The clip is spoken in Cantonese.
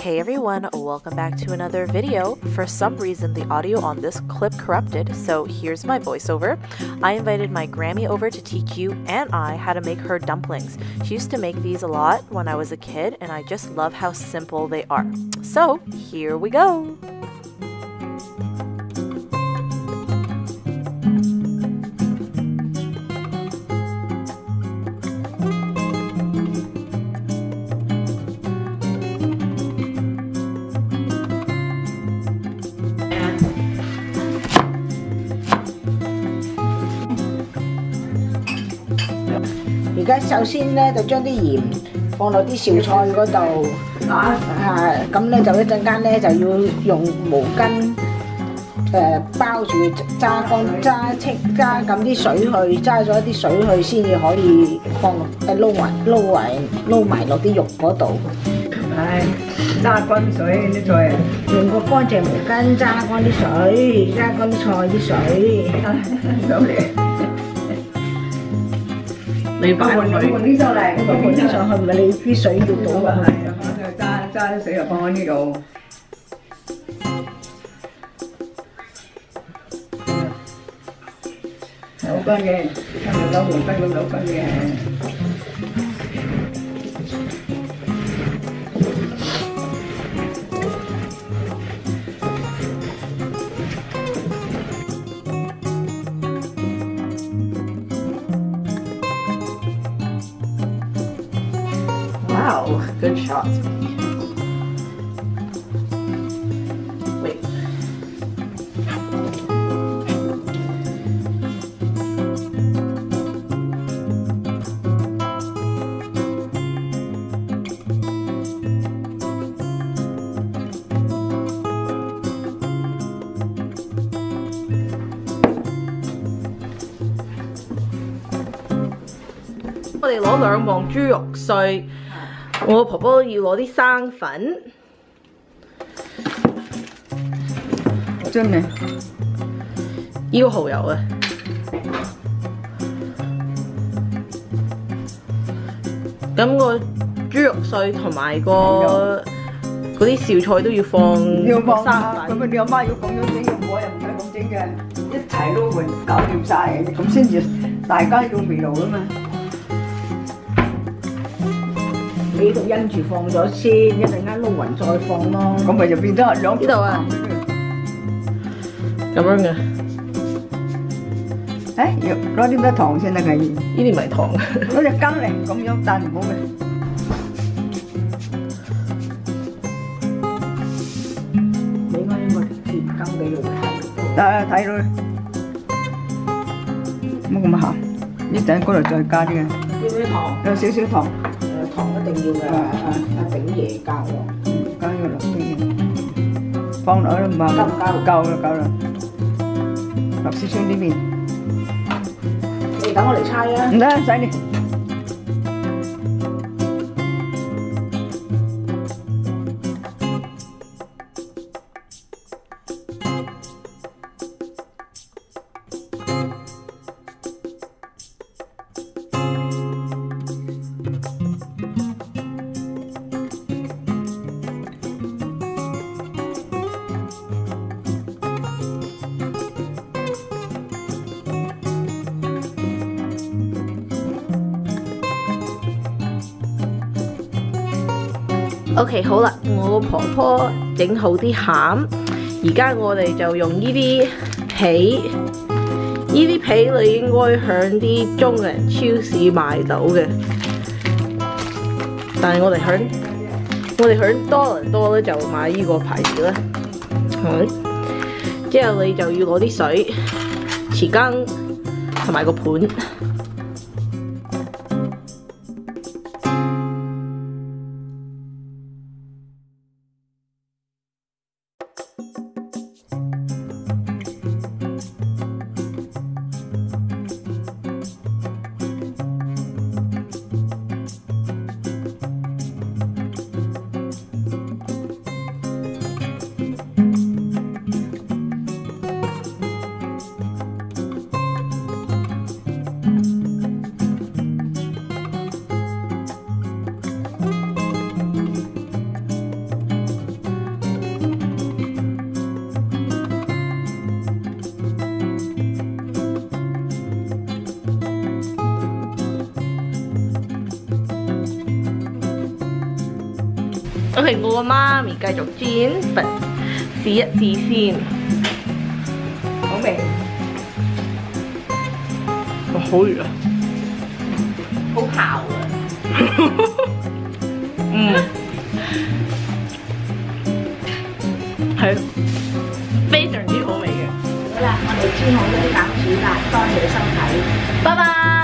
Hey everyone, welcome back to another video. For some reason the audio on this clip corrupted, so here's my voiceover. I invited my Grammy over to teach you and I how to make her dumplings. She used to make these a lot when I was a kid and I just love how simple they are. So here we go!而家首先咧就將啲鹽放落啲小菜嗰度，咁咧就一陣間咧就要用毛巾包住揸咁啲水去，揸咗啲水去先至可以放撈埋落啲肉嗰度。係揸乾水啲菜，用個乾淨毛巾揸乾啲水，揸乾啲菜啲水。好嚟。 你擺落去，換啲上嚟，換啲上去，唔係你啲水要倒落去。揸啲水就放喺呢度。扭乾嘅，扭毛巾咁扭乾嘅。Wow, good shot. Wait.我哋攞2磅豬肉碎。 我婆婆要攞啲生粉，真嘅，要蠔油啊！咁個豬肉碎同埋嗰啲小菜都要放生粉。咁你阿媽要咁樣整，我又唔使咁整嘅，一齊撈勻搞掂晒，咁先至大家要味道啊嘛。 呢度因住放咗先，一陣間撈勻再放咯。咁咪就變咗2呢度啊，咁樣嘅。誒，要攞啲咩糖先得㗎？呢啲唔係糖，攞隻羹嚟，咁樣彈唔好嘅。你應該甜羹俾佢睇。睇佢，冇咁鹹，一陣嗰度再加啲嘅。要唔要糖？有少少糖。 糖一定要嘅，阿炳爺教我。加咗落啲，放落去嘛，夠啦，落少少呢邊。你等我嚟猜啊！唔得，唔使你。 OK， 好啦，我婆婆整好啲餡，而家我哋就用呢啲皮，呢啲皮你應該響啲中人超市買到嘅，但係我哋響多倫多咧就買呢個牌子啦。之後你就要攞啲水、匙羹同埋個盤。 嗯。OK， 我個媽咪繼續煎，試一試先。好味。哇，好熱啊！好姣啊！係非常之好味嘅。好啦，我哋煎好咗啲餃子啦，多謝收睇，拜拜。